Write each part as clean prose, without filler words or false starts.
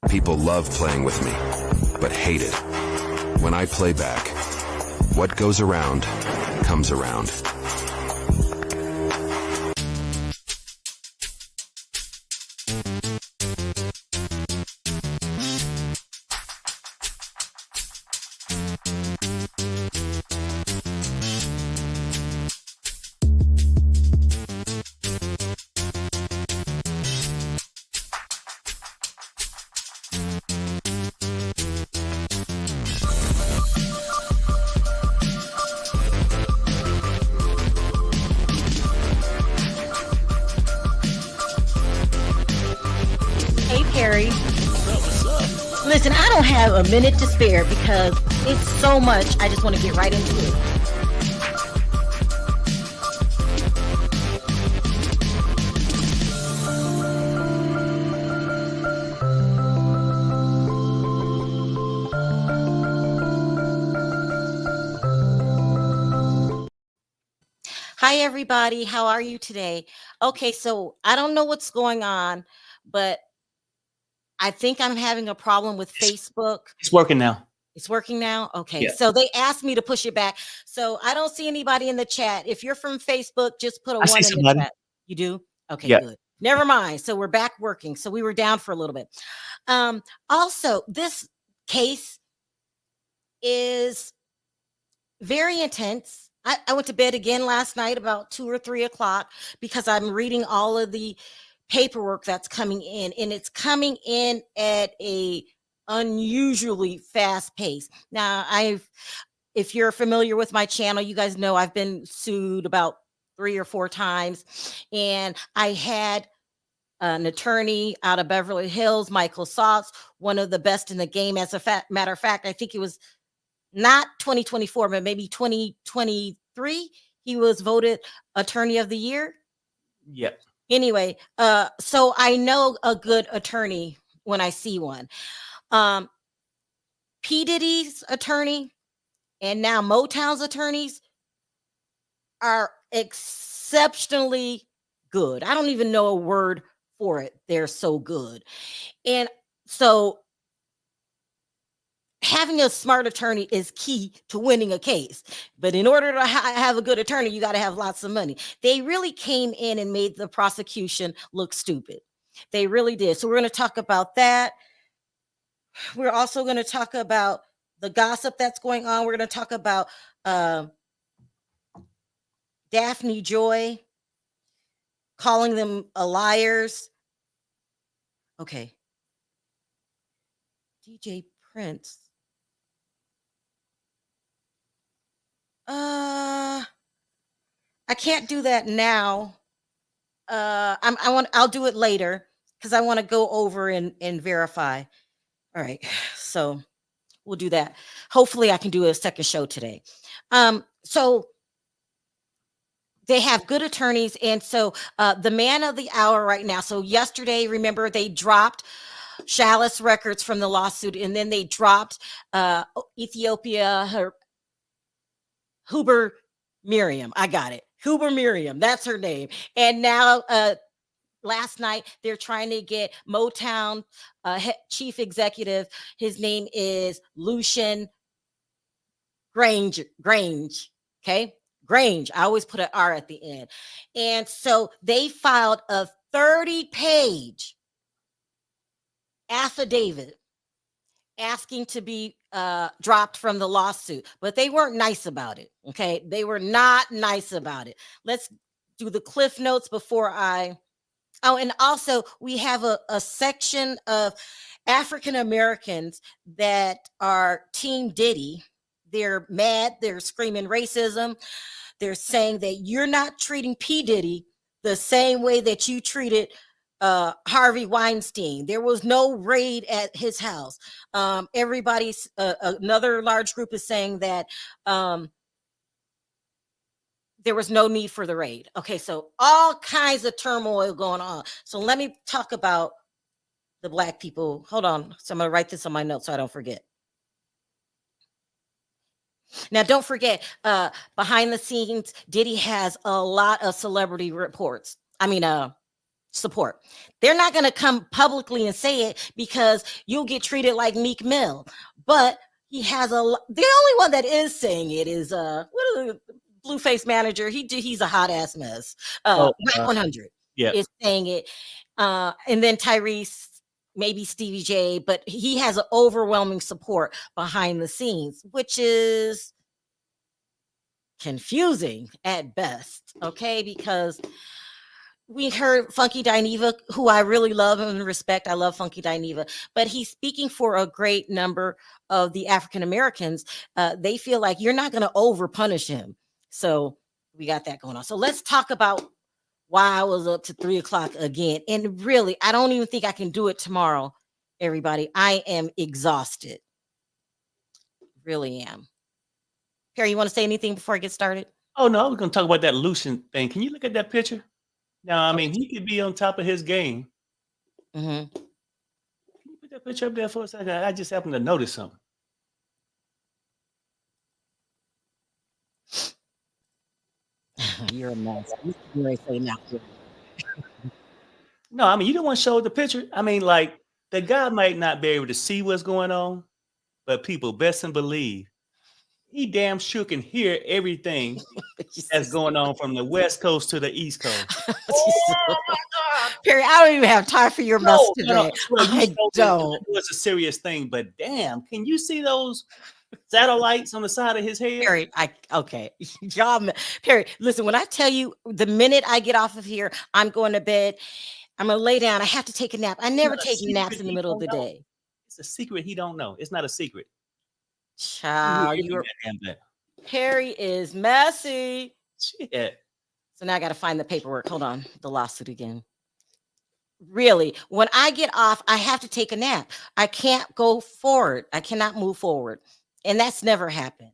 People love playing with me, but hate it when I play back. What goes around comes around. Listen, I don't have a minute to spare because it's so much. I just want to get right into it. Hi, everybody. How are you today? Okay, so I don't know what's going on, but I think I'm having a problem with Facebook. It's working now. It's working now? Okay. Yeah. So they asked me to push it back. So I don't see anybody in the chat. If you're from Facebook, just put a one in the chat. You do? Okay, Yeah. good. Never mind. So we're back working. So we were down for a little bit. Also, this case is very intense. I went to bed again last night about 2 or 3 o'clock because I'm reading all of the paperwork that's coming in, and it's coming in at a unusually fast pace. Now, if you're familiar with my channel, you guys know I've been sued about 3 or 4 times, and I had an attorney out of Beverly Hills, Michael Sotz, one of the best in the game. As a matter of fact, I think it was not 2024, but maybe 2023. He was voted Attorney of the Year. Yep. Anyway, so I know a good attorney when I see one. P. Diddy's attorney and now Motown's attorneys are exceptionally good. I don't even know a word for it. They're so good. And so having a smart attorney is key to winning a case. But in order to have a good attorney, you got to have lots of money. They really came in and made the prosecution look stupid. They really did. So we're going to talk about that. We're also going to talk about the gossip that's going on. We're going to talk about Daphne Joy calling them liars. Okay. DJ Prince. I can't do that now. I'll do it later because I want to go over and verify. All right. So we'll do that. Hopefully I can do a second show today. So they have good attorneys. And so the man of the hour right now. So yesterday, remember, they dropped Sharrell records from the lawsuit, and then they dropped Ethiopia, Huber Miriam. I got it. Huber Miriam. That's her name. And now last night they're trying to get Motown chief executive. His name is Lucian Grange. Okay. Grange. I always put an R at the end. And so they filed a 30-page affidavit asking to be dropped from the lawsuit, but they weren't nice about it. Okay. They were not nice about it. Let's do the cliff notes before and also we have a section of African Americans that are Team Diddy. They're mad. They're screaming racism. They're saying that you're not treating P. Diddy the same way that you treated Harvey Weinstein. There was no raid at his house. Everybody's another large group is saying that there was no need for the raid. Okay, so all kinds of turmoil going on. So let me talk about the Black people. Hold on. So I'm going to write this on my notes so I don't forget. Now, don't forget, behind the scenes, Diddy has a lot of celebrity reports. support. They're not going to come publicly and say it because you'll get treated like Meek Mill. But he has the only one that is saying it is what is the Blueface manager? He's a hot ass mess. Whack 100 is saying it, and then Tyrese, maybe Stevie J, but he has an overwhelming support behind the scenes, which is confusing at best. Okay, because we heard Funky Dineva, who I really love and respect. I love Funky Dineva, but he's speaking for a great number of the African Americans. They feel like you're not going to over punish him. So we got that going on. So let's talk about why I was up to 3 o'clock again. And really, I don't even think I can do it tomorrow, everybody. I am exhausted. Really am. Perry, you want to say anything before I get started? Oh, no, I was going to talk about that Lucian thing. Can you look at that picture? Now, I mean, he could be on top of his game. Mm-hmm. Can you put that picture up there for a second? I just happened to notice something. You're a mess. You say now. No, I mean, you don't want to show the picture. I mean, like, the guy might not be able to see what's going on, but people best and believe he damn sure can hear everything that's going on from the West Coast to the East Coast. Oh my God, Perry, I don't even have time for your mess today. No, I don't. It's a serious thing, but damn, can you see those satellites on the side of his head? Perry, okay. Perry, listen, when I tell you the minute I get off of here, I'm going to bed. I'm going to lay down. I have to take a nap. I never take naps in the middle of the day. It's a secret he don't know. It's not a secret. Child, Perry is messy. Shit. So now I got to find the paperwork. Hold on. The lawsuit again. Really, when I get off, I have to take a nap. I can't go forward. I cannot move forward. And that's never happened.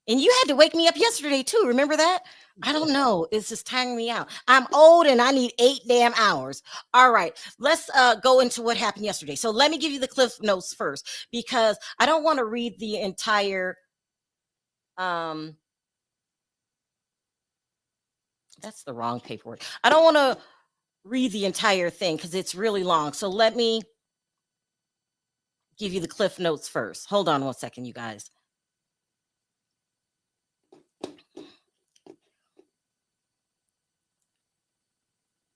And you had to wake me up yesterday too. Remember that? I don't know. It's just tiring me out. I'm old and I need 8 damn hours. All right, let's go into what happened yesterday. So let me give you the Cliff Notes first, because I don't want to read the entire. That's the wrong paperwork. I don't want to read the entire thing because it's really long. So let me give you the Cliff Notes first. Hold on one second, you guys.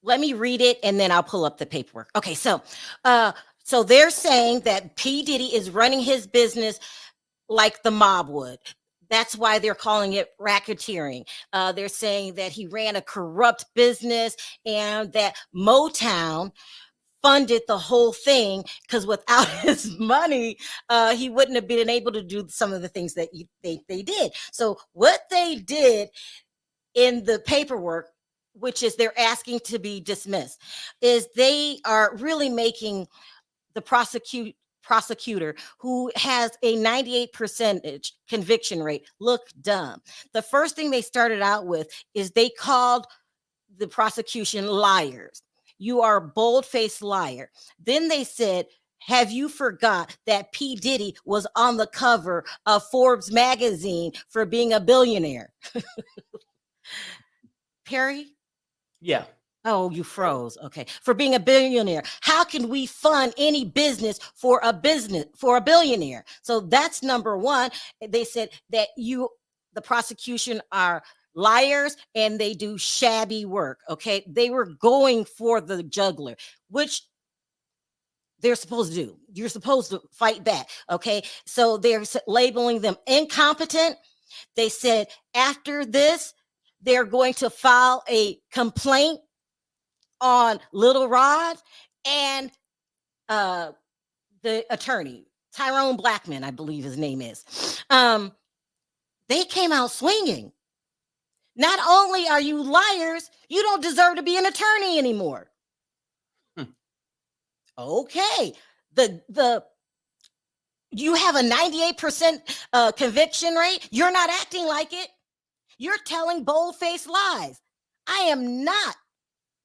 Let me read it and then I'll pull up the paperwork. Okay, so they're saying that P. Diddy is running his business like the mob would. That's why they're calling it racketeering. They're saying that he ran a corrupt business and that Motown funded the whole thing, because without his money, he wouldn't have been able to do some of the things that they did. So what they did in the paperwork, which is they're asking to be dismissed, is they are really making the prosecutor who has a 98% conviction rate look dumb. The first thing they started out with is they called the prosecution liars. You are a bold-faced liar. Then they said, have you forgot that P. Diddy was on the cover of Forbes magazine for being a billionaire? Perry? Yeah. Oh, you froze. Okay. For being a billionaire. How can we fund any business for a billionaire? So that's number one. They said that the prosecution are liars and they do shabby work. Okay. They were going for the juggler, which they're supposed to do. You're supposed to fight back. Okay. So they're labeling them incompetent. They said after this, they're going to file a complaint on Little Rod and the attorney, Tyrone Blackman, I believe his name is. They came out swinging. Not only are you liars, you don't deserve to be an attorney anymore. Okay. You have a 98% conviction rate. You're not acting like it. You're telling bold-faced lies. I am not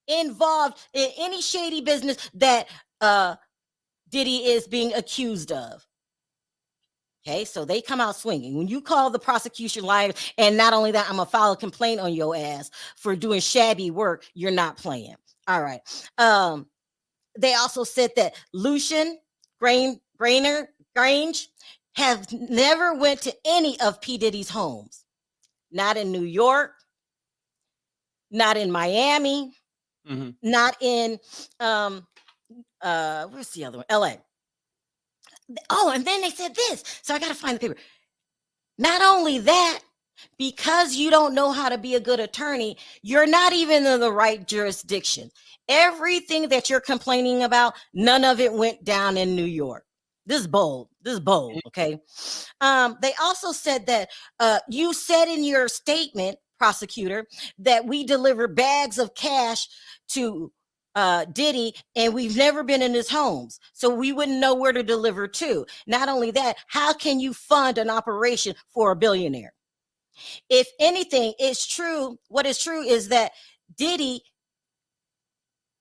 involved in any shady business that Diddy is being accused of. Okay, so they come out swinging. When you call the prosecution liars, and not only that, I'm going to file a complaint on your ass for doing shabby work, you're not playing. All right. They also said that Lucian Grange have never went to any of P. Diddy's homes. Not in New York, not in Miami, not in where's the other one? LA. Oh, and then they said this. So I got to find the paper. Not only that, because you don't know how to be a good attorney, you're not even in the right jurisdiction. Everything that you're complaining about, none of it went down in New York. This is bold. Okay. They also said that you said in your statement, prosecutor, that we deliver bags of cash to Diddy, and we've never been in his homes, so we wouldn't know where to deliver to. Not only that, how can you fund an operation for a billionaire? If anything, it's true. What is true is that Diddy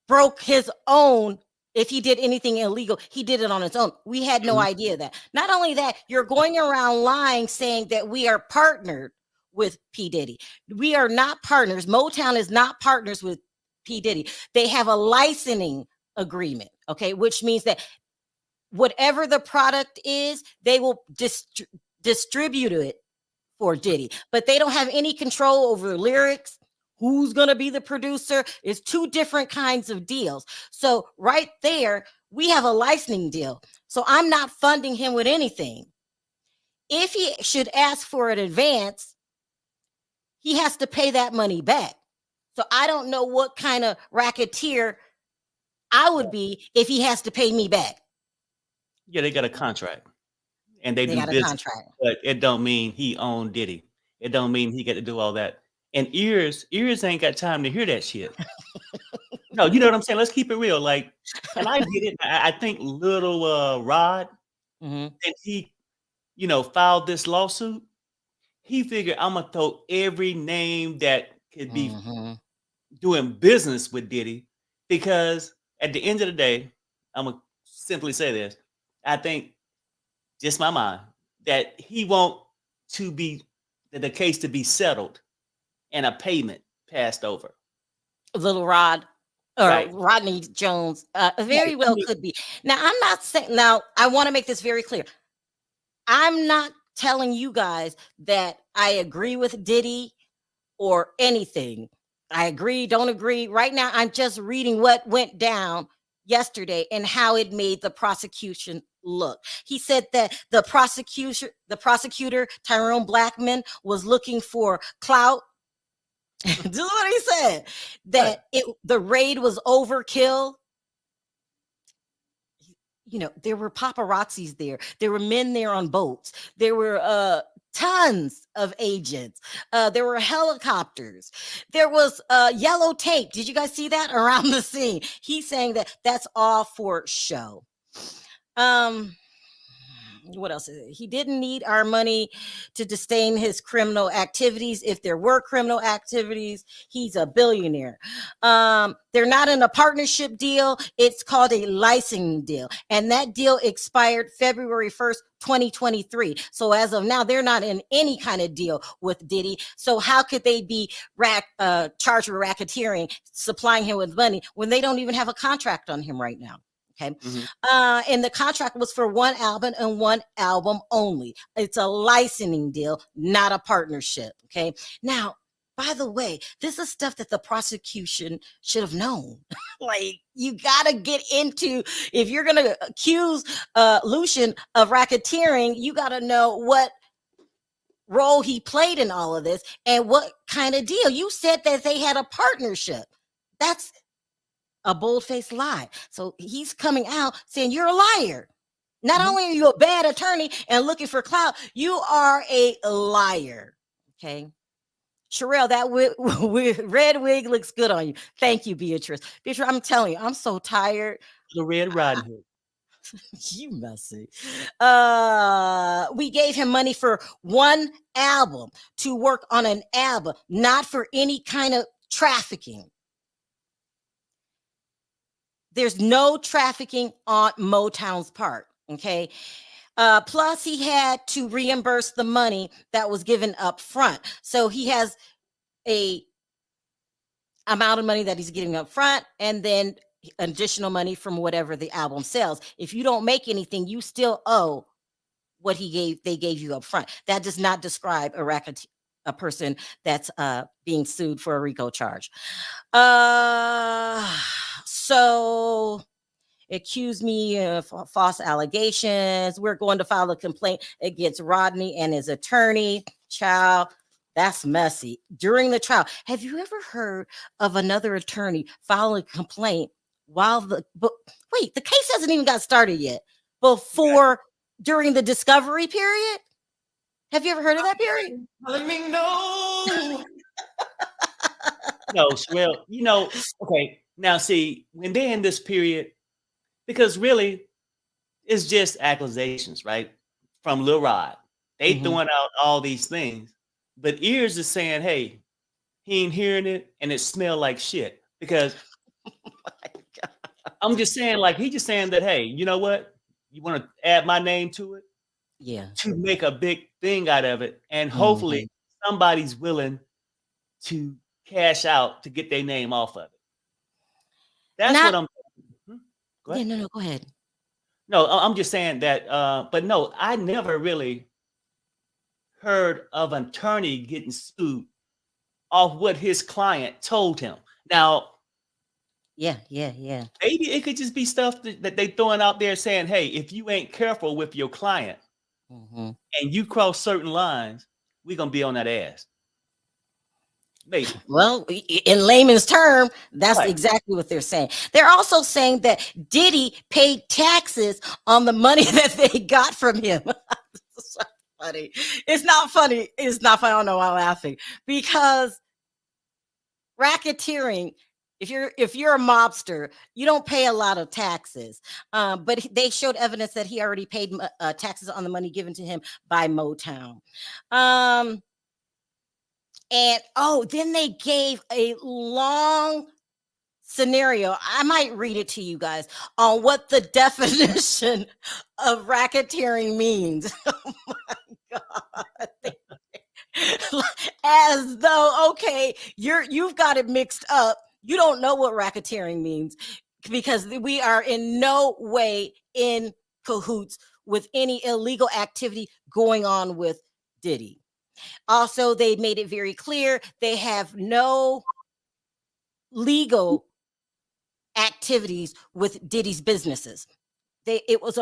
broke his own. If he did anything illegal, he did it on his own. We had no idea that. Not only that, you're going around lying, saying that we are partnered with P. Diddy. We are not partners. Motown is not partners with P. Diddy. They have a licensing agreement, okay, which means that whatever the product is, they will distribute it for Diddy, but they don't have any control over the lyrics. Who's going to be the producer? It's two different kinds of deals. So right there, we have a licensing deal. So I'm not funding him with anything. If he should ask for an advance, he has to pay that money back. So I don't know what kind of racketeer I would be if he has to pay me back. Yeah, they got a contract. And they do got a business, contract. but it don't mean he owned Diddy. It don't mean he got to do all that. And ears ain't got time to hear that shit. No, you know what I'm saying? Let's keep it real. Like, and I get it. I think little Rod, and he, filed this lawsuit. He figured I'm gonna throw every name that could be doing business with Diddy, because at the end of the day, I'm gonna simply say this. I think, just my mind, that he want the case to be settled and a payment passed over. Little Rod or Right. Rodney Jones very Right. well could be. Now, I'm not saying, now I want to make this very clear. I'm not telling you guys that I agree with Diddy or anything. I agree, don't agree. Right now, I'm just reading what went down yesterday and how it made the prosecution look. He said that the prosecutor, Tyrone Blackman, was looking for clout. This is what he said, that the raid was overkill. There were paparazzis there. There were men there on boats. There were tons of agents. There were helicopters. There was yellow tape. Did you guys see that around the scene? He's saying that that's all for show. What else is it? He didn't need our money to sustain his criminal activities. If there were criminal activities, he's a billionaire. They're not in a partnership deal. It's called a licensing deal. And that deal expired February 1st, 2023. So as of now, they're not in any kind of deal with Diddy. So how could they be charged with racketeering, supplying him with money when they don't even have a contract on him right now? Okay. And the contract was for one album and one album only. It's a licensing deal, not a partnership. Okay. Now, by the way, this is stuff that the prosecution should have known. Like, you got to get into, if you're going to accuse Lucian of racketeering, you got to know what role he played in all of this and what kind of deal. You said that they had a partnership. That's a bold-faced lie. So he's coming out saying you're a liar. Not only are you a bad attorney and looking for clout, you are a liar. Okay. Sharrell, that red wig looks good on you. Thank you, Beatrice. Beatrice, I'm telling you, I'm so tired. The Red Riding Hood. You messy. We gave him money for one album to work on an album, not for any kind of trafficking. There's no trafficking on Motown's part, okay? Plus, he had to reimburse the money that was given up front. So he has amount of money that he's getting up front, and then additional money from whatever the album sells. If you don't make anything, you still owe what they gave you up front. That does not describe a person that's being sued for a RICO charge. So accuse me of false allegations. We're going to file a complaint against Rodney and his attorney. Child, that's messy. During the trial, have you ever heard of another attorney filing a complaint while the case hasn't even got started yet, during the discovery period? Have you ever heard of that period? Let me know. No, Sharrell, okay. Now see, when they're in this period, because really it's just accusations, right? From Lil Rod. They throwing out all these things, but ears is saying, hey, he ain't hearing it and it smelled like shit. Because I'm just saying, like, he just saying that, hey, you know what? You want to add my name to it? Yeah. To make a big thing out of it. And hopefully somebody's willing to cash out to get their name off of it. That's what I'm Go ahead. Yeah, no, go ahead. No, I'm just saying that, but no, I never really heard of an attorney getting sued off what his client told him. Now, yeah. Maybe it could just be stuff that they throwing out there saying, hey, if you ain't careful with your client and you cross certain lines, we're going to be on that ass. Maybe. Well, in layman's term, that's exactly what they're saying. They're also saying that Diddy paid taxes on the money that they got from him. It's so funny. It's not funny. It's not funny. I don't know why I'm laughing. Because racketeering, if you're a mobster, you don't pay a lot of taxes. But they showed evidence that he already paid taxes on the money given to him by Motown. And then they gave a long scenario. I might read it to you guys on what the definition of racketeering means. Oh my God. As though, okay, you've got it mixed up. You don't know what racketeering means, because we are in no way in cahoots with any illegal activity going on with Diddy. Also, they made it very clear they have no legal activities with Diddy's businesses. It was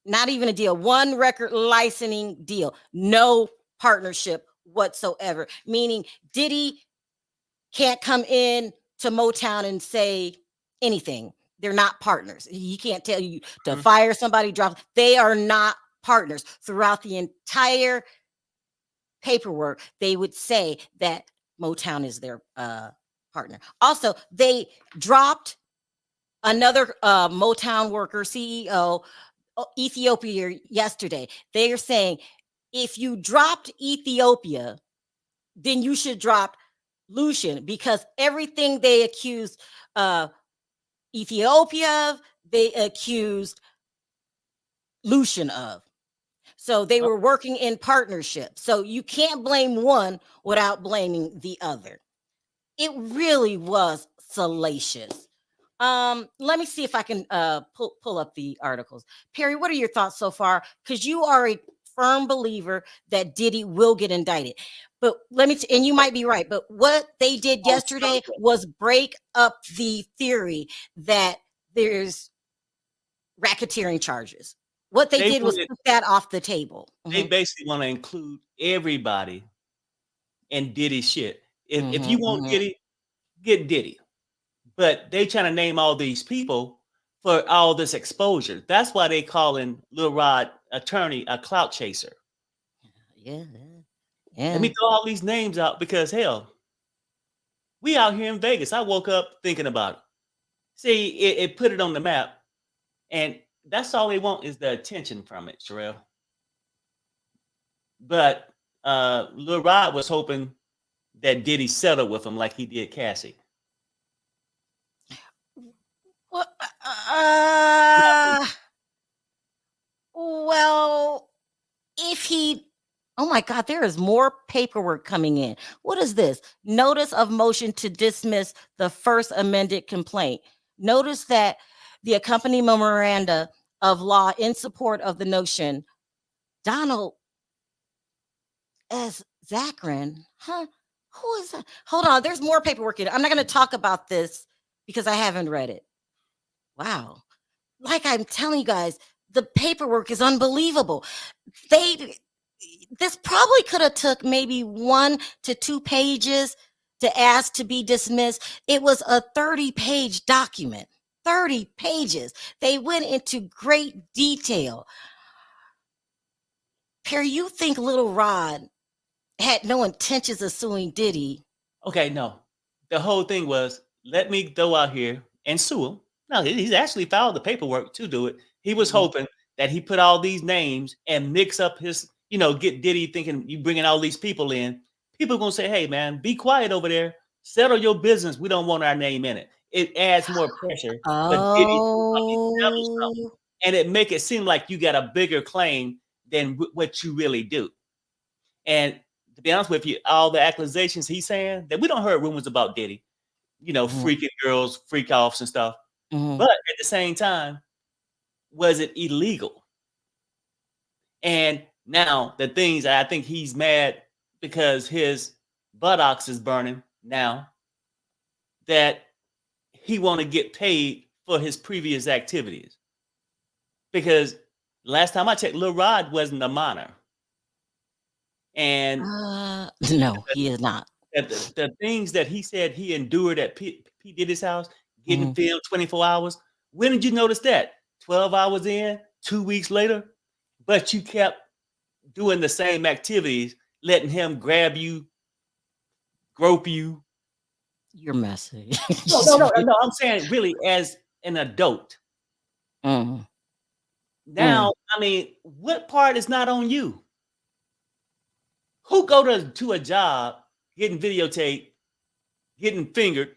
not even a deal, one record licensing deal, no partnership whatsoever, meaning Diddy can't come in to Motown and say anything. They're not partners. He can't tell you to fire somebody, drop. They are not partners. Throughout the entire paperwork, they would say that Motown is their partner. Also, they dropped another Motown worker, CEO, Ethiopia, yesterday. They are saying, if you dropped Ethiopia, then you should drop Lucian, because everything they accused Ethiopia of, they accused Lucian of. So they were working in partnership. So you can't blame one without blaming the other. It really was salacious. Let me see if I can pull up the articles. Perry, what are your thoughts so far? Because you are a firm believer that Diddy will get indicted. But and you might be right, but what they did yesterday was break up the theory that there's racketeering charges. What they did was put that off the table. They basically want to include everybody in Diddy shit. If you want Diddy, get Diddy. But they trying to name all these people for all this exposure. That's why they calling Lil Rod attorney a clout chaser. Yeah. Let me throw all these names out, because hell, we out here in Vegas. I woke up thinking about it. See, it put it on the map, and that's all they want is the attention from it, Sharrell. But Lil Rod was hoping that Diddy settled with him like he did Cassie. Well, if he Oh my God, there is more paperwork coming in. What is this? Notice of motion to dismiss the first amended complaint. Notice that the accompanying memoranda of law in support of the notion, Donald S. Zachrin, huh? Who is that? Hold on, there's more paperwork in it. I'm not going to talk about this because I haven't read it. Wow. Like I'm telling you guys, the paperwork is unbelievable. This probably could have took maybe 1 to 2 pages to ask to be dismissed. It was a 30-page document. 30 pages. They went into great detail. Perry, you think Little Rod had no intentions of suing Diddy? Okay, no. The whole thing was, let me go out here and sue him. No, he's actually filed the paperwork to do it. He was hoping that he put all these names and mix up his, get Diddy thinking you bringing all these people in. People are going to say, hey, man, be quiet over there. Settle your business. We don't want our name in it. It adds more pressure for Diddy to establish something. Oh, And it make it seem like you got a bigger claim than what you really do. And to be honest with you, all the accusations he's saying, that we don't heard rumors about Diddy, freaking girls, freak offs and stuff. But at the same time, was it illegal? And now the things I think he's mad because his buttocks is burning now, that he want to get paid for his previous activities. Because last time I checked, Lil Rod wasn't a minor. And no, he is not. the things that he said he endured at P. Diddy's house, getting filmed 24 hours. When did you notice that? 12 hours in, 2 weeks later? But you kept doing the same activities, letting him grab you, grope you. You're messy. No. I'm saying really as an adult. Now, I mean, what part is not on you? Who go to a job, getting videotaped, getting fingered,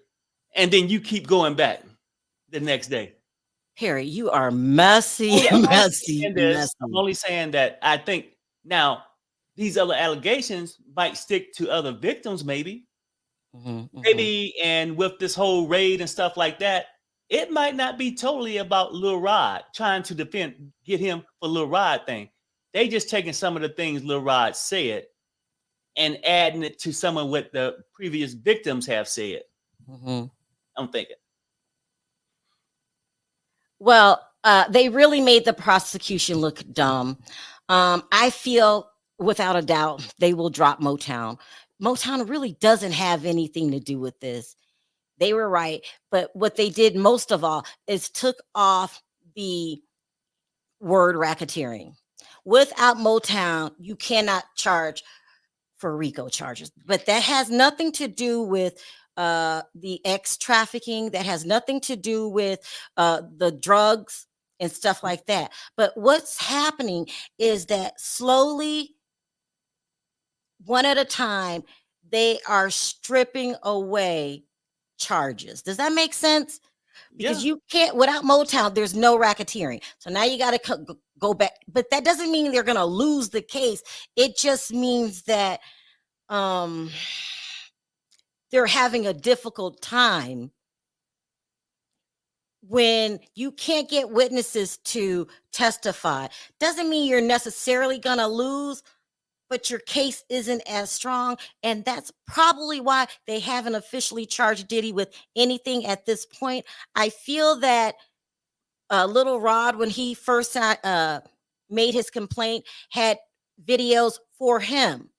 and then you keep going back the next day? Harry, you are messy, messy. I'm only saying that I think now these other allegations might stick to other victims, maybe. Maybe, and with this whole raid and stuff like that, it might not be totally about Lil Rod trying to get him for Lil Rod thing. They just taking some of the things Lil Rod said and adding it to some of what the previous victims have said. I'm thinking. Well, they really made the prosecution look dumb. I feel without a doubt they will drop Motown. Motown really doesn't have anything to do with this. They were right. But what they did most of all is took off the word racketeering. Without Motown, you cannot charge for RICO charges. But that has nothing to do with the X trafficking. That has nothing to do with the drugs and stuff like that. But what's happening is that slowly, one at a time, they are stripping away charges. Does that make sense? Because you can't, without Motown, there's no racketeering. So now you got to go back. But that doesn't mean they're going to lose the case. It just means that they're having a difficult time when you can't get witnesses to testify. Doesn't mean you're necessarily going to lose, but your case isn't as strong. And that's probably why they haven't officially charged Diddy with anything at this point. I feel that Little Rod, when he first made his complaint, had videos for him,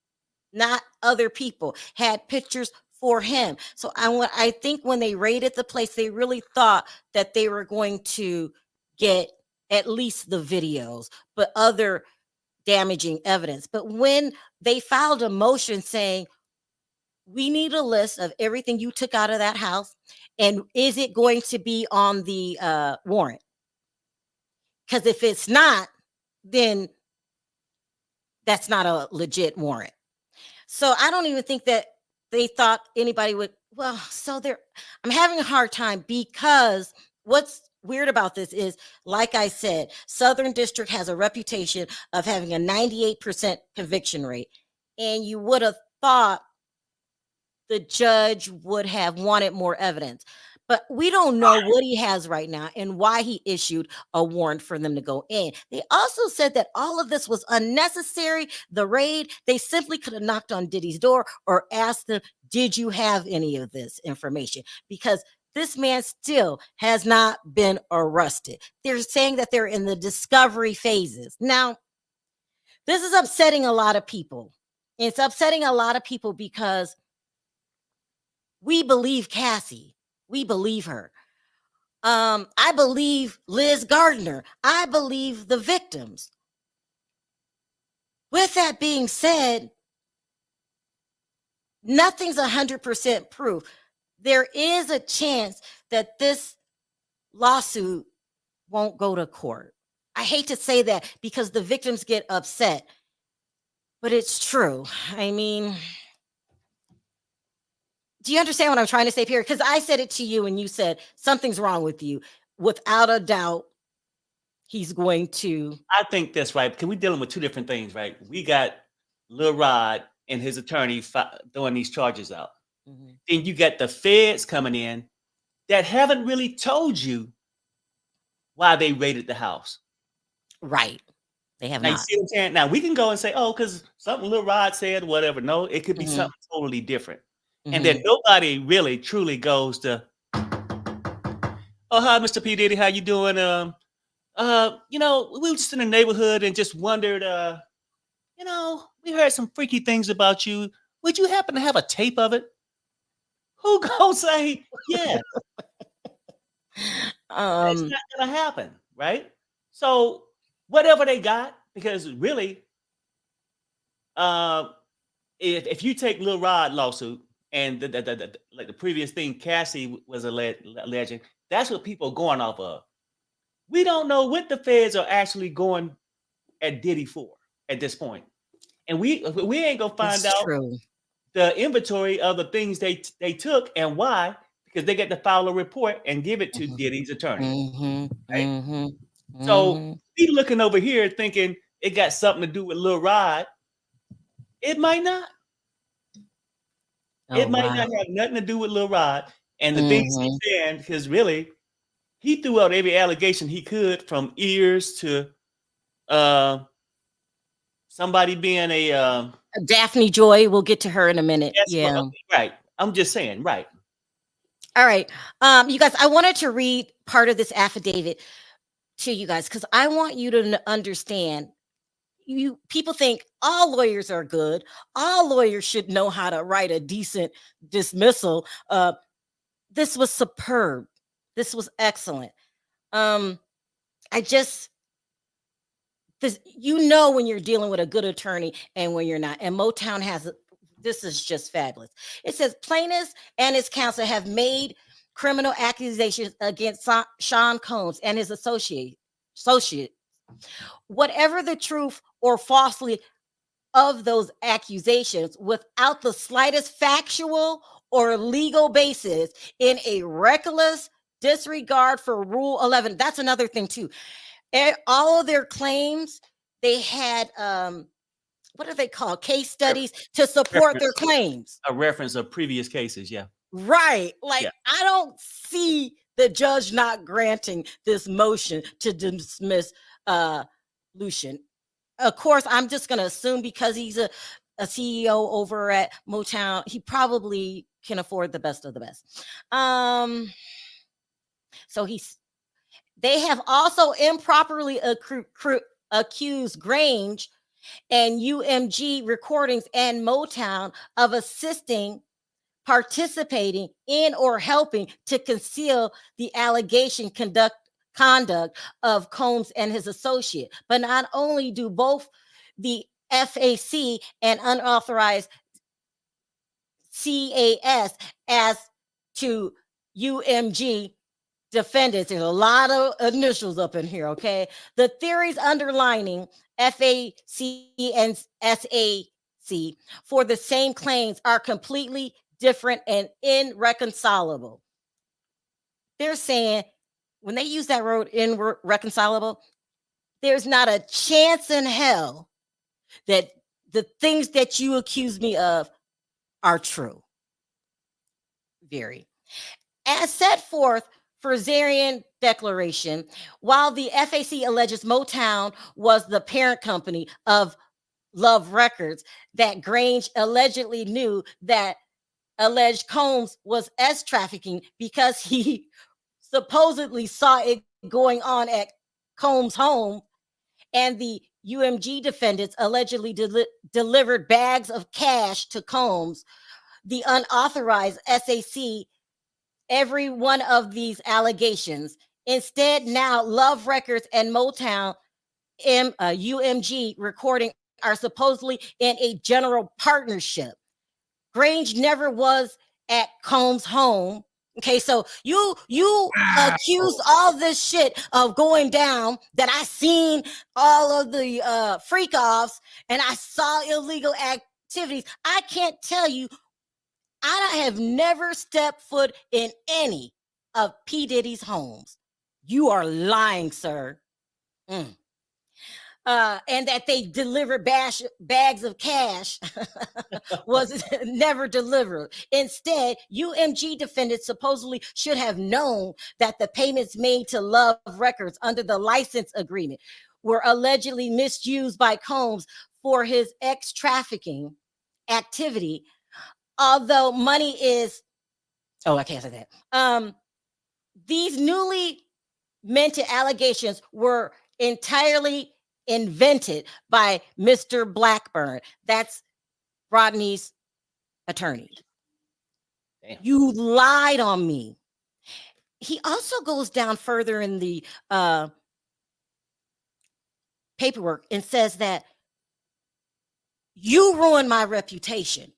not other people, had pictures for him. So I think when they raided the place, they really thought that they were going to get at least the videos, but other damaging evidence. But when they filed a motion saying, we need a list of everything you took out of that house, and is it going to be on the warrant? Because if it's not, then that's not a legit warrant. So I don't even think that they thought anybody would. Well, so I'm having a hard time because what's weird about this is, like I said, Southern District has a reputation of having a 98% conviction rate. And you would have thought the judge would have wanted more evidence. But we don't know what he has right now and why he issued a warrant for them to go in. They also said that all of this was unnecessary. The raid, they simply could have knocked on Diddy's door or asked him, did you have any of this information? Because this man still has not been arrested. They're saying that they're in the discovery phases. Now, this is upsetting a lot of people. It's upsetting a lot of people because we believe Cassie. We believe her. I believe Liz Gardner. I believe the victims. With that being said, nothing's 100% proof. There is a chance that this lawsuit won't go to court. I hate to say that because the victims get upset, but it's true. I mean, do you understand what I'm trying to say, Pierre? Because I said it to you and you said something's wrong with you. Without a doubt, he's going to. I think that's right. Because we're dealing with two different things, right? We got Lil Rod and his attorney throwing these charges out. Mhm. Then you got the feds coming in that haven't really told you why they raided the house. Right. They have Now, you not. see what I'm saying? Now, we can go and say, oh, because something Lil Rod said, whatever. No, it could be Mhm. something totally different. Mhm. And then nobody really, truly goes to, oh, hi, Mr. P. Diddy, how you doing? We were just in the neighborhood and just wondered, we heard some freaky things about you. Would you happen to have a tape of it? Who goes say yes? It's not gonna happen, right? So whatever they got, because really, if you take Lil Rod lawsuit and like the previous thing Cassie was alleging, that's what people are going off of. We don't know what the feds are actually going at Diddy for at this point, and we ain't gonna find It's out true. the inventory of the things they took and why, because they get to file a report and give it to Mhm. Diddy's attorney. Mhm. Right? Mhm. So Mhm. we looking over here thinking it got something to do with Lil Rod. It might not. Oh It might wow. not have nothing to do with Lil Rod and the things Mhm. he's saying, because really, he threw out every allegation he could, from ears to uh, somebody being a Daphne Joy. We'll get to her in a minute. yes, Yeah. okay, right. I'm just saying, right. All right. You guys, I wanted to read part of this affidavit to you guys because I want you to understand. You people think all lawyers are good. All lawyers should know how to write a decent dismissal. This was superb. This was excellent. I just this when you're dealing with a good attorney and when you're not. And Motown has this is just fabulous. It says plaintiffs and his counsel have made criminal accusations against Sean Combs and his associate. Whatever the truth or falsely of those accusations, without the slightest factual or legal basis, in a reckless disregard for Rule 11. That's another thing too. All of their claims, they had what are they called? Case studies to support their claims. A reference of previous cases, yeah. Right. Like, Yeah. I don't see the judge not granting this motion to dismiss Lucian. Of course, I'm just going to assume because he's a CEO over at Motown, he probably can afford the best of the best. So they have also improperly accused Grange and UMG Recordings and Motown of participating in or helping to conceal the allegation conduct of Combs and his associate. But not only do both the FAC and unauthorized CAS as to UMG defendants. There's a lot of initials up in here, okay? The theories underlining FAC and SAC for the same claims are completely different and irreconcilable. They're saying when they use that word irreconcilable, there's not a chance in hell that the things that you accuse me of are true. Very. As set forth for Zarian Declaration, while the FAC alleges Motown was the parent company of Love Records, that Grange allegedly knew that alleged Combs was S trafficking because he supposedly saw it going on at Combs' home, and the UMG defendants allegedly delivered bags of cash to Combs, the unauthorized SAC, every one of these allegations. Instead, now Love Records and Motown UMG recording are supposedly in a general partnership. Grange never was at Combs' home. Okay, so you accuse all this shit of going down, that I seen all of the freak offs and I saw illegal activities. I can't tell you, I have never stepped foot in any of P. Diddy's homes. You are lying, sir. And that they delivered bags of cash was never delivered. Instead, UMG defendants supposedly should have known that the payments made to Love Records under the license agreement were allegedly misused by Combs for his ex-trafficking activity. Although money is, I can't say that. These newly minted allegations were entirely invented by Mr. Blackburn. That's Rodney's attorney. Damn. You lied on me. He also goes down further in the paperwork and says that you ruined my reputation.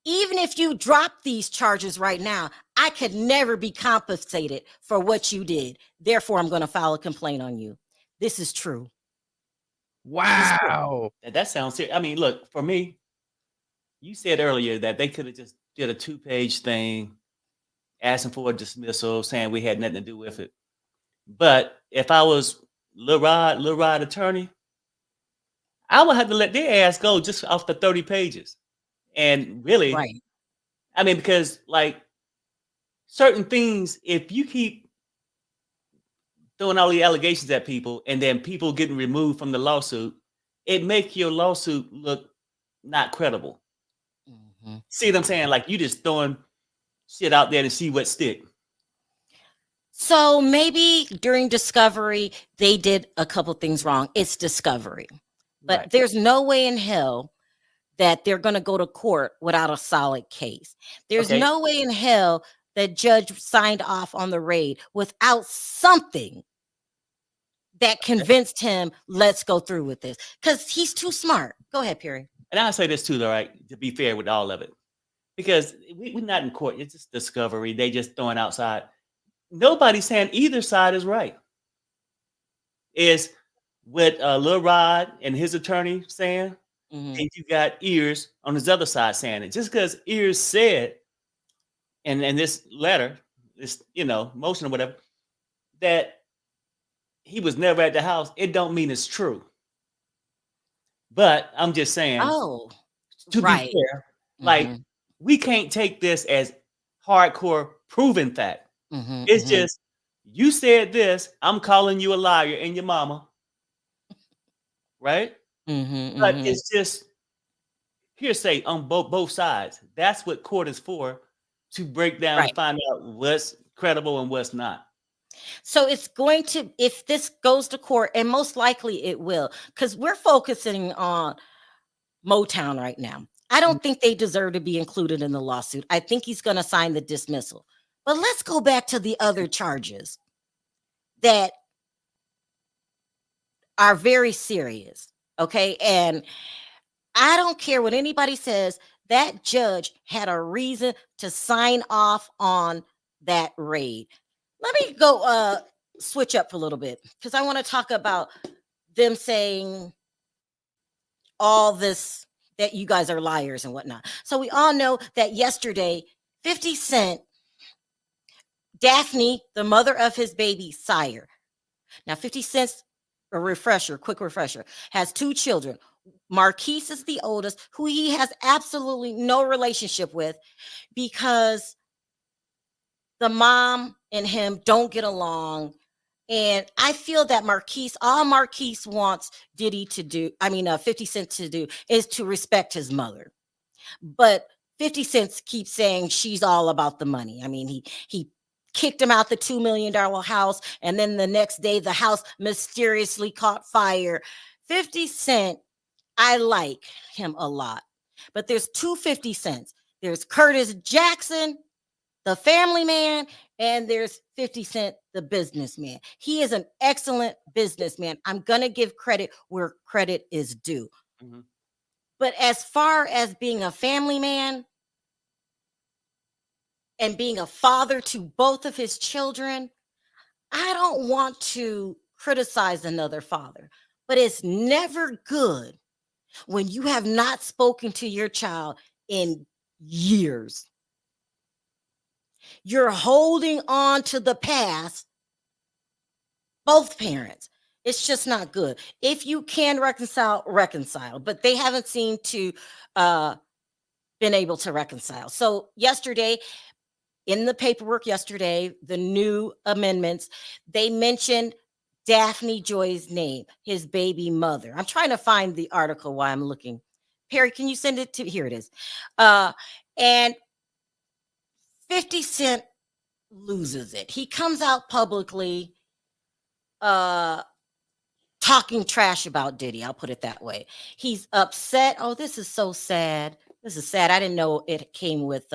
Even if you drop these charges right now, I could never be compensated for what you did. Therefore, I'm going to file a complaint on you. This is true. Wow. That sounds serious. I mean, look, for me, you said earlier that they could have just did a 2-page thing, asking for a dismissal, saying we had nothing to do with it. But if I was Lil Rod attorney, I would have to let their ass go just off the 30 pages. And really, Right. I mean, because like certain things, if you keep throwing all the allegations at people and then people getting removed from the lawsuit, it makes your lawsuit look not credible. Mm-hmm. See what I'm saying? Like you just throwing shit out there to see what stick. So maybe during discovery, they did a couple things wrong. It's discovery. But Right. there's no way in hell that they're going to go to court without a solid case. There's Okay. no way in hell that judge signed off on the raid without something that convinced him, let's go through with this. Because he's too smart. Go ahead, Perry. And I'll say this too, though, right? To be fair with all of it. Because we're not in court. It's just discovery. They just throwing outside. Nobody's saying either side is right. Is what Lil Rod and his attorney saying, Mhm. and you got Ears on his other side saying it. Just because Ears said, and this letter, this motion or whatever, that he was never at the house, it don't mean it's true. But I'm just saying, Oh, to right. be fair, like Mhm. we can't take this as hardcore proven fact. Mhm, It's mhm. just you said this, I'm calling you a liar and your mama, right? Mhm, But mhm. it's just hearsay on both sides. That's what court is for, to break down Right. and find out what's credible and what's not. So it's going to, if this goes to court, and most likely it will, because we're focusing on Motown right now. I don't think they deserve to be included in the lawsuit. I think he's going to sign the dismissal. But let's go back to the other charges that are very serious. Okay. And I don't care what anybody says, that judge had a reason to sign off on that raid. Let me go switch up for a little bit, because I want to talk about them saying all this, that you guys are liars and whatnot. So we all know that yesterday, 50 Cent Daphne, the mother of his baby sire. Now, 50 Cent's quick refresher, has 2 children. Marquise is the oldest, who he has absolutely no relationship with because the mom and him don't get along. And I feel that all Marquise wants Diddy to do, 50 Cent to do, is to respect his mother. But 50 Cent keeps saying she's all about the money. I mean, he kicked him out the $2 million house, and then the next day the house mysteriously caught fire. 50 Cent, I like him a lot. But there's 50 Cents. There's Curtis Jackson, the family man, and there's 50 Cent, the businessman. He is an excellent businessman. I'm going to give credit where credit is due. Mm-hmm. But as far as being a family man and being a father to both of his children, I don't want to criticize another father, but it's never good when you have not spoken to your child in years. You're holding on to the past, both parents. It's just not good. If you can reconcile, but they haven't seemed to been able to reconcile. So yesterday, in the paperwork yesterday, the new amendments, they mentioned Daphne Joy's name, his baby mother. I'm trying to find the article while I'm looking. Perry, can you send it to, here it is. And 50 Cent loses it. He comes out publicly talking trash about Diddy. I'll put it that way. He's upset. Oh, this is so sad. This is sad. I didn't know it came with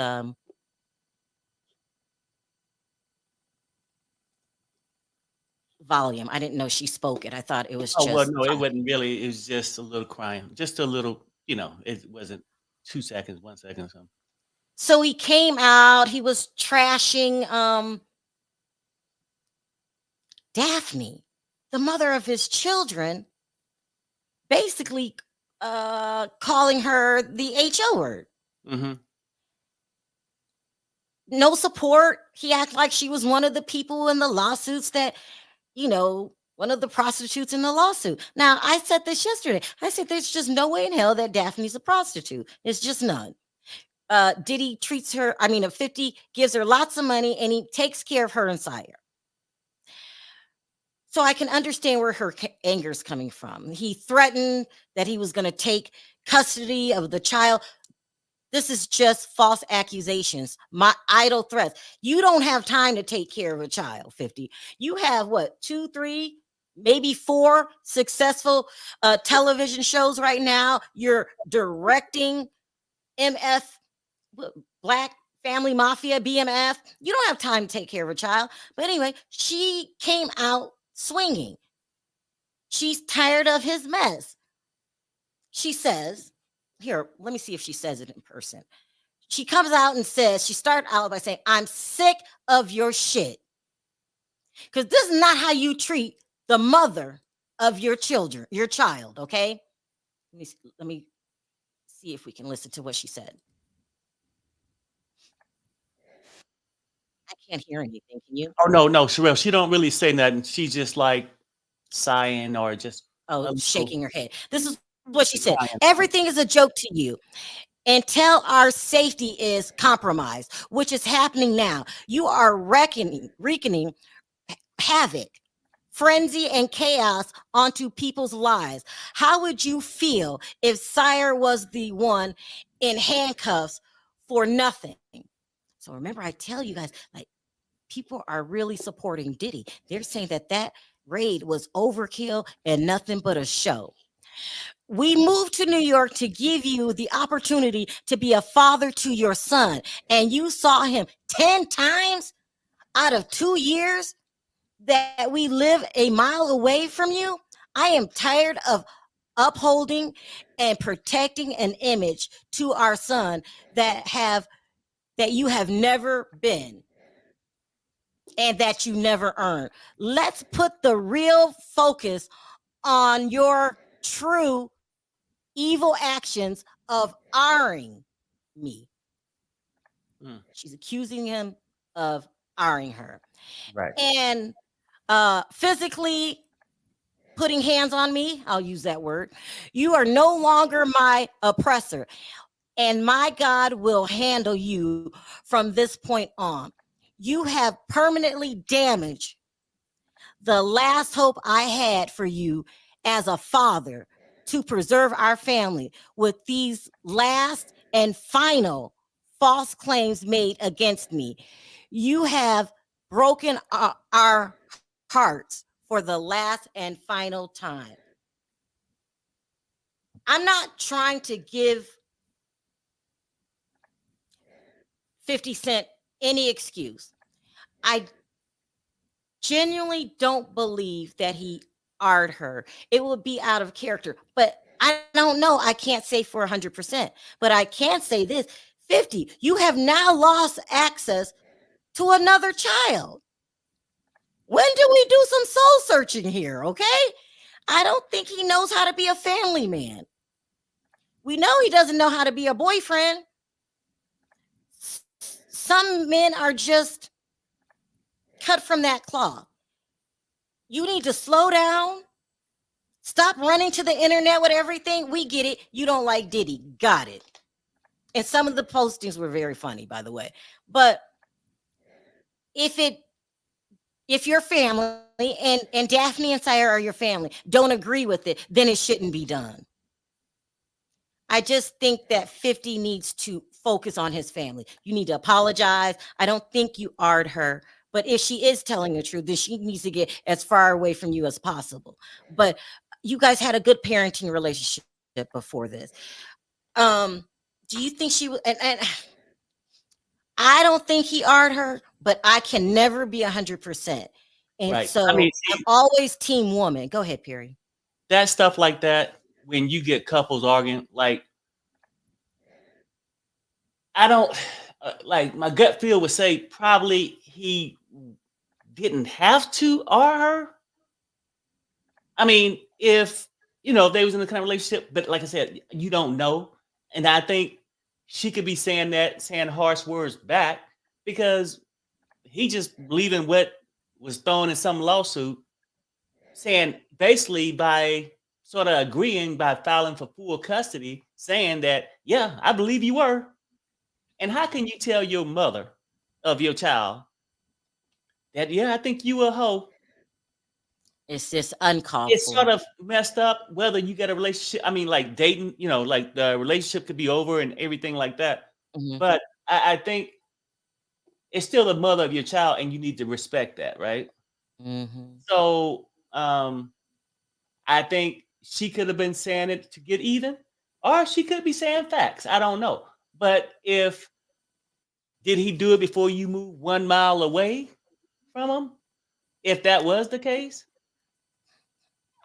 volume. I didn't know she spoke it. I thought it was just. Oh, well, no, it wasn't really. It was just a little crying. Just a little, it wasn't 2 seconds, 1 second or something. So he came out, he was trashing Daphne, the mother of his children, basically calling her the HO word. Mm-hmm. No support. He acted like she was one of the people in the lawsuits that, one of the prostitutes in the lawsuit. Now, I said this yesterday. I said there's just no way in hell that Daphne's a prostitute. It's just none. Diddy treats her, 50 gives her lots of money, and he takes care of her and Sire. So I can understand where her anger is coming from. He threatened that he was going to take custody of the child. This is just false accusations, my idle threats. You don't have time to take care of a child, 50. You have 2, 3, maybe 4 successful television shows right now. You're directing MF, Black Family Mafia, BMF. You don't have time to take care of a child. But anyway, she came out swinging. She's tired of his mess. She says, here, let me see if she says it in person. She comes out and says, she started out by saying, I'm sick of your shit. Because this is not how you treat the mother of your child, okay? Let me see if we can listen to what she said. I can't hear anything. Can you? Oh, no, Sharrell, she don't really say nothing. She's just like sighing or just shaking her head. This is what she said. Everything is a joke to you until our safety is compromised, which is happening now. You are wreaking havoc, frenzy, and chaos onto people's lives. How would you feel if Sire was the one in handcuffs for nothing? So remember, I tell you guys, people are really supporting Diddy. They're saying that raid was overkill and nothing but a show. We moved to New York to give you the opportunity to be a father to your son, and you saw him 10 times out of 2 years that we live a mile away from you. I am tired of upholding and protecting an image to our son that you have never been and that you never earned. Let's put the real focus on your true evil actions of honoring me. She's accusing him of R-ing her. Right. And physically putting hands on me, I'll use that word. You are no longer my oppressor, and my God will handle you from this point on. You have permanently damaged the last hope I had for you as a father to preserve our family with these last and final false claims made against me. You have broken our hearts for the last and final time. I'm not trying to give 50 Cent any excuse. I genuinely don't believe that he R'd her. It would be out of character, but I don't know. I can't say for 100%, but I can say this 50, you have now lost access to another child. When do we do some soul searching here? Okay. I don't think he knows how to be a family man. We know he doesn't know how to be a boyfriend. Some men are just cut from that cloth. You need to slow down. Stop running to the internet with everything. We get it. You don't like Diddy. Got it. And some of the postings were very funny, by the way. But if your family and Daphne and Sire are your family, don't agree with it, then it shouldn't be done. I just think that 50 needs to focus on his family. You need to apologize. I don't think you R'd her, but if she is telling the truth, then she needs to get as far away from you as possible. But you guys had a good parenting relationship before this. Do you think she would? And I don't think he R'd her, but I can never be 100%. And Right. so I mean, I'm always team woman. Go ahead, Perry. that stuff like that, when you get couples arguing, like, I don't like, my gut feel would say probably he didn't have to R her. I mean, if if they was in the kind of relationship, but like I said, you don't know. And I think she could be saying harsh words back because he just believing what was thrown in some lawsuit, saying basically by sort of agreeing by filing for full custody, saying that, yeah, I believe you were. And how can you tell your mother of your child that, yeah, I think you were a hoe? It's just uncalled It's for. sort of messed up whether you get a relationship. I mean, like dating, like the relationship could be over and everything like that. Mhm. But I think it's still the mother of your child, and you need to respect that, right? Mhm. So I think she could have been saying it to get even, or she could be saying facts. I don't know. But did he do it before you moved 1 mile away from him? If that was the case,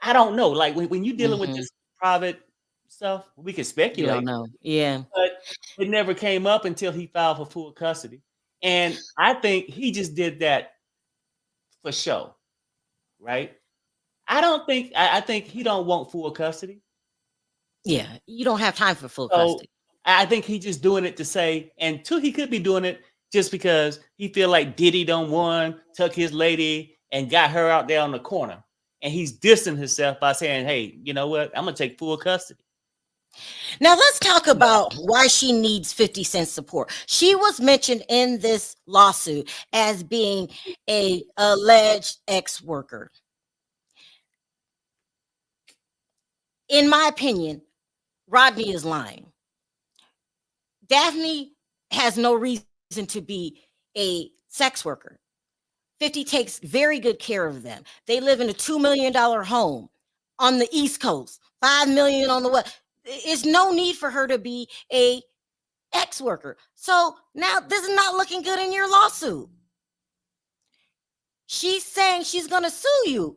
I don't know. Like when you're dealing with Mhm. this private stuff, we can You don't speculate, know. Yeah. but it never came up until he filed for full custody. And I think he just did that for show, right? I think he don't want full custody. Yeah. You don't have time for full So custody. I think he's just doing it to say, and two, he could be doing it just because he feel like Diddy done won, took his lady, and got her out there on the corner. And he's dissing himself by saying, hey, you know what? I'm gonna take full custody. Now let's talk about why she needs 50 Cent support. She was mentioned in this lawsuit as being a alleged ex-worker. In my opinion, Rodney is lying. Daphne has no reason to be a sex worker. 50 takes very good care of them. They live in a $2 million home on the East Coast, $5 million on the West. It's no need for her to be a ex-worker. So now this is not looking good in your lawsuit. She's saying she's going to sue you,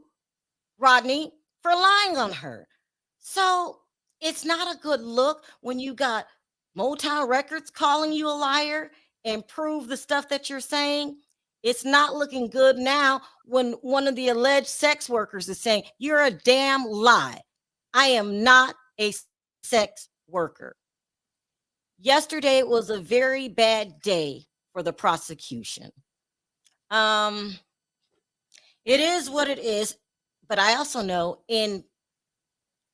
Rodney, for lying on her. So it's not a good look when you got Motown Records calling you a liar and prove the stuff that you're saying. It's not looking good now when one of the alleged sex workers is saying, you're a damn lie. I am not a sex worker. Yesterday was a very bad day for the prosecution. Um, it is what it is, but I also know in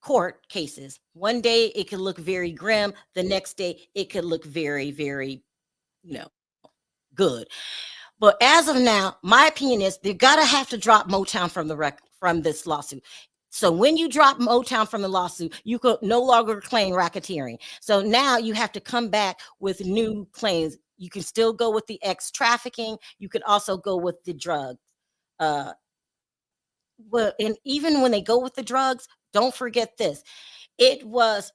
court cases, one day it could look very grim, the next day it could look very, very, you know, good. But as of now, my opinion is they gotta have to drop Motown from from this lawsuit. So when you drop Motown from the lawsuit, you could no longer claim racketeering. So now you have to come back with new claims. You can still go with the X trafficking. You could also go with the drugs. Uh, well, and even when they go with the drugs, don't forget this. It was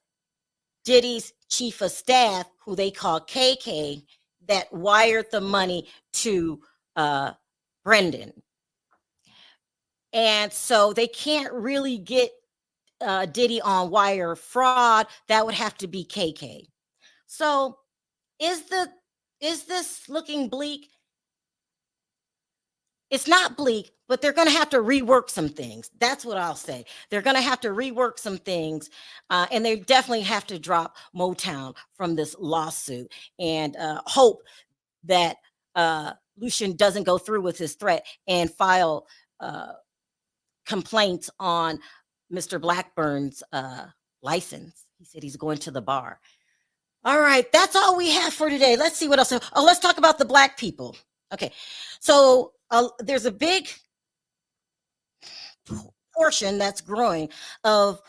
Diddy's chief of staff, who they call KK, that wired the money to Brendan. And so they can't really get Diddy on wire fraud. That would have to be KK. So is this looking bleak? It's not bleak, but they're going to have to rework some things. That's what I'll say. They're going to have to rework some things, and they definitely have to drop Motown from this lawsuit and hope that Lucian doesn't go through with his threat and file complaints on Mr. Blackburn's license. He said he's going to the bar. All right, that's all we have for today. Let's see what else. Oh, let's talk about the black people. Okay, so there's a big portion that's growing of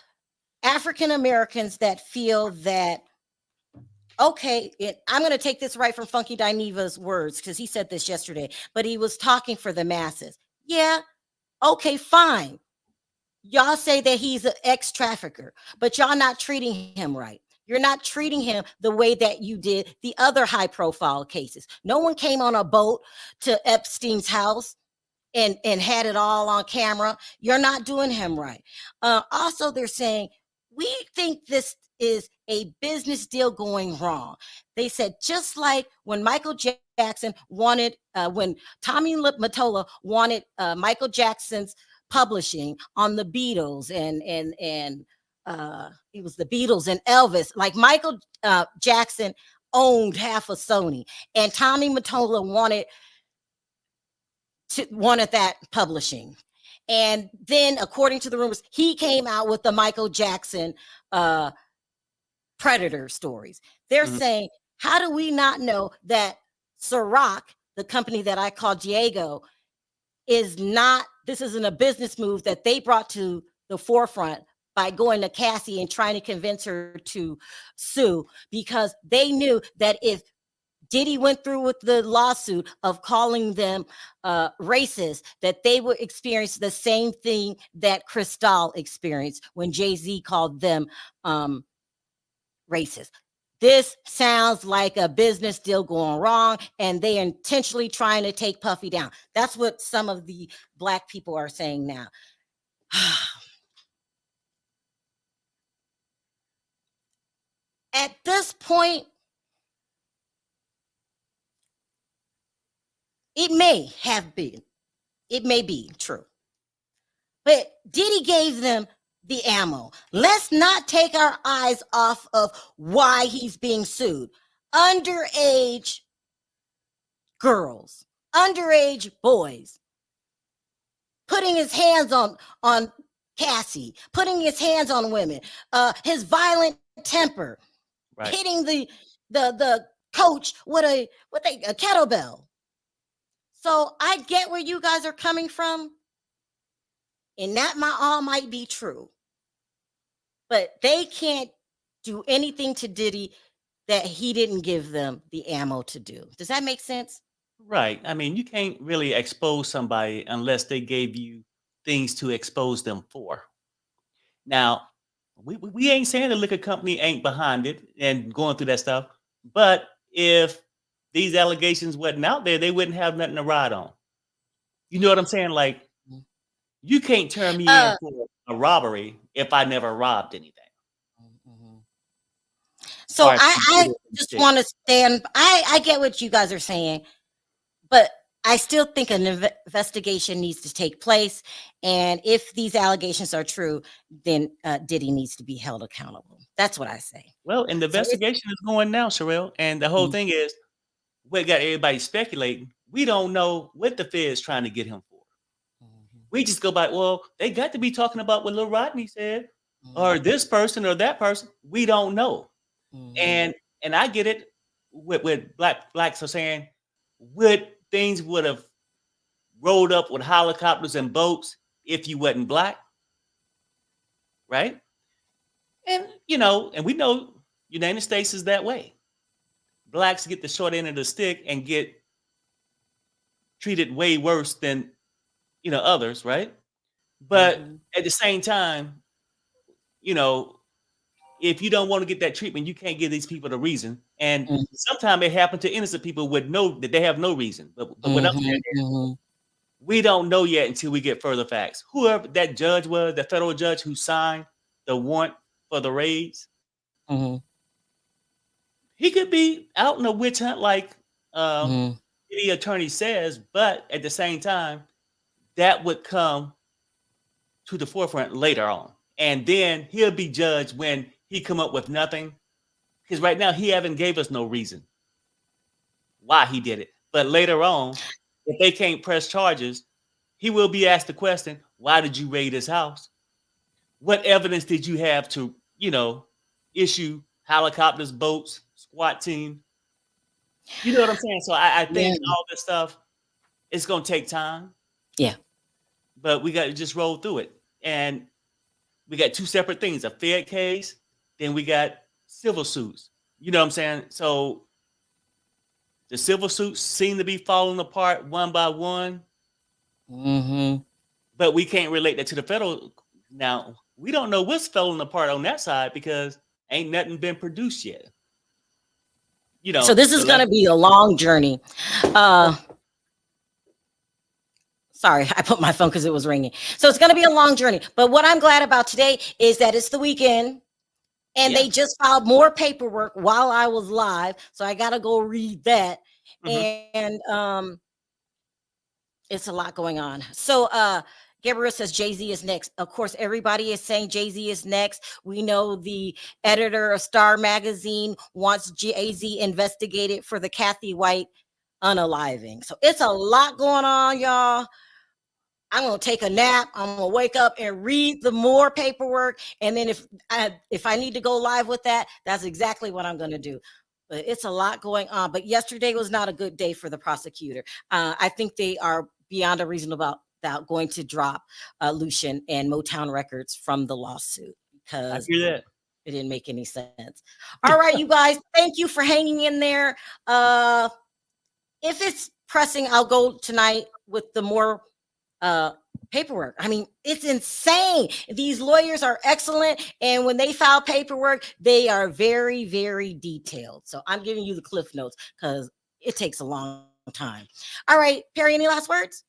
African Americans that feel that, okay, I'm going to take this right from Funky Dineva's words because he said this yesterday, but he was talking for the masses. Yeah, okay, fine. Y'all say that he's an ex-trafficker, but y'all not treating him right. You're not treating him the way that you did the other high-profile cases. No one came on a boat to Epstein's house and had it all on camera. You're not doing him right. Also, they're saying, we think this is a business deal going wrong. They said, just like when Michael Jackson wanted, when Tommy Mottola wanted Michael Jackson's publishing on the Beatles and it was the Beatles and Elvis. Like Michael Jackson owned half of Sony, and Tommy Mottola wanted that publishing. And then, according to the rumors, he came out with the Michael Jackson Predator stories. They're saying, how do we not know that Ciroc, the company that I call Diego, is not, this isn't a business move that they brought to the forefront by going to Cassie and trying to convince her to sue, because they knew that if Diddy went through with the lawsuit of calling them racist, that they would experience the same thing that Cristal experienced when Jay-Z called them racist. This sounds like a business deal going wrong, and they intentionally trying to take Puffy down. That's what some of the black people are saying now. At this point, it may be true, but Diddy gave them the ammo. Let's not take our eyes off of why he's being sued. Underage girls, underage boys, putting his hands on Cassie, putting his hands on women, his violent temper, right, hitting the coach with a kettlebell. So I get where you guys are coming from, and that all might be true, but they can't do anything to Diddy that he didn't give them the ammo to do. Does that make sense? Right. I mean, you can't really expose somebody unless they gave you things to expose them for. Now, we ain't saying the liquor company ain't behind it and going through that stuff, but if these allegations wasn't out there, they wouldn't have nothing to ride on. You know what I'm saying? Like, you can't turn me in for a robbery if I never robbed anything. So I just want to stand. I get what you guys are saying, but I still think an investigation needs to take place. And if these allegations are true, then Diddy needs to be held accountable. That's what I say. Well, and the investigation is going now, Sharrell. And the whole thing is, we got everybody speculating. we don't know what the Fed's trying to get him for. Mhm. We just go by, well, they got to be talking about what Lil Rodney said, or Mhm. this person or that person. We don't know. Mhm. And I get it with blacks are saying, things would have rolled up with helicopters and boats if you wasn't black, right? And and we know United States is that way. Blacks get the short end of the stick and get treated way worse than others, right? But Mhm. at the same time, you know, if you don't want to get that treatment, you can't give these people the reason. And Mhm. sometimes it happens to innocent people with no that they have no reason. But what I'm saying Mhm. is, Mhm. we don't know yet until we get further facts. Whoever that judge was, the federal judge who signed the warrant for the raids, Mhm. he could be out in a witch hunt like Mhm. the attorney says, but at the same time, that would come to the forefront later on. And then he'll be judged when he come up with nothing. Because right now he haven't gave us no reason why he did it. But later on, if they can't press charges, he will be asked the question, why did you raid his house? What evidence did you have to, issue helicopters, boats, SWAT team? You know what I'm saying? So I Yeah. think all this stuff, it's gonna take time, Yeah. but we got to just roll through it. And we got two separate things: a Fed case, then we got civil suits. You know what I'm saying? So the civil suits seem to be falling apart one by one, Mhm. but we can't relate that to the federal. Now we don't know what's falling apart on that side because ain't nothing been produced yet. So this is The going last to be a long journey. Uh Sorry, I put my phone because it was ringing. So it's going to be a long journey. But what I'm glad about today is that it's the weekend and yeah. they just filed more paperwork while I was live. So I got to go read that. Mhm. And it's a lot going on. So Gabriel says Jay-Z is next. Of course, everybody is saying Jay-Z is next. We know the editor of Star Magazine wants Jay-Z investigated for the Kathy White unaliving. So it's a lot going on, y'all. I'm gonna take a nap. I'm gonna wake up and read the more paperwork, and then if I need to go live with that, that's exactly what I'm gonna do. But it's a lot going on. But yesterday was not a good day for the prosecutor. I think they are beyond a reasonable doubt going to drop Lucian and Motown Records from the lawsuit I because hear that. it didn't make any sense. All right, you guys, thank you for hanging in there. If it's pressing, I'll go tonight with the more paperwork. I mean, it's insane. These lawyers are excellent, and when they file paperwork, they are very, very detailed. So I'm giving you the cliff notes because it takes a long time. All right, Perry, any last words?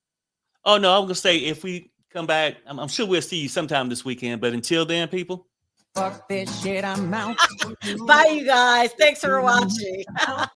Oh no, I'm gonna say if we come back, I'm sure we'll see you sometime this weekend. But until then, people. Fuck this shit, I'm out. Bye, you guys. Thanks for watching.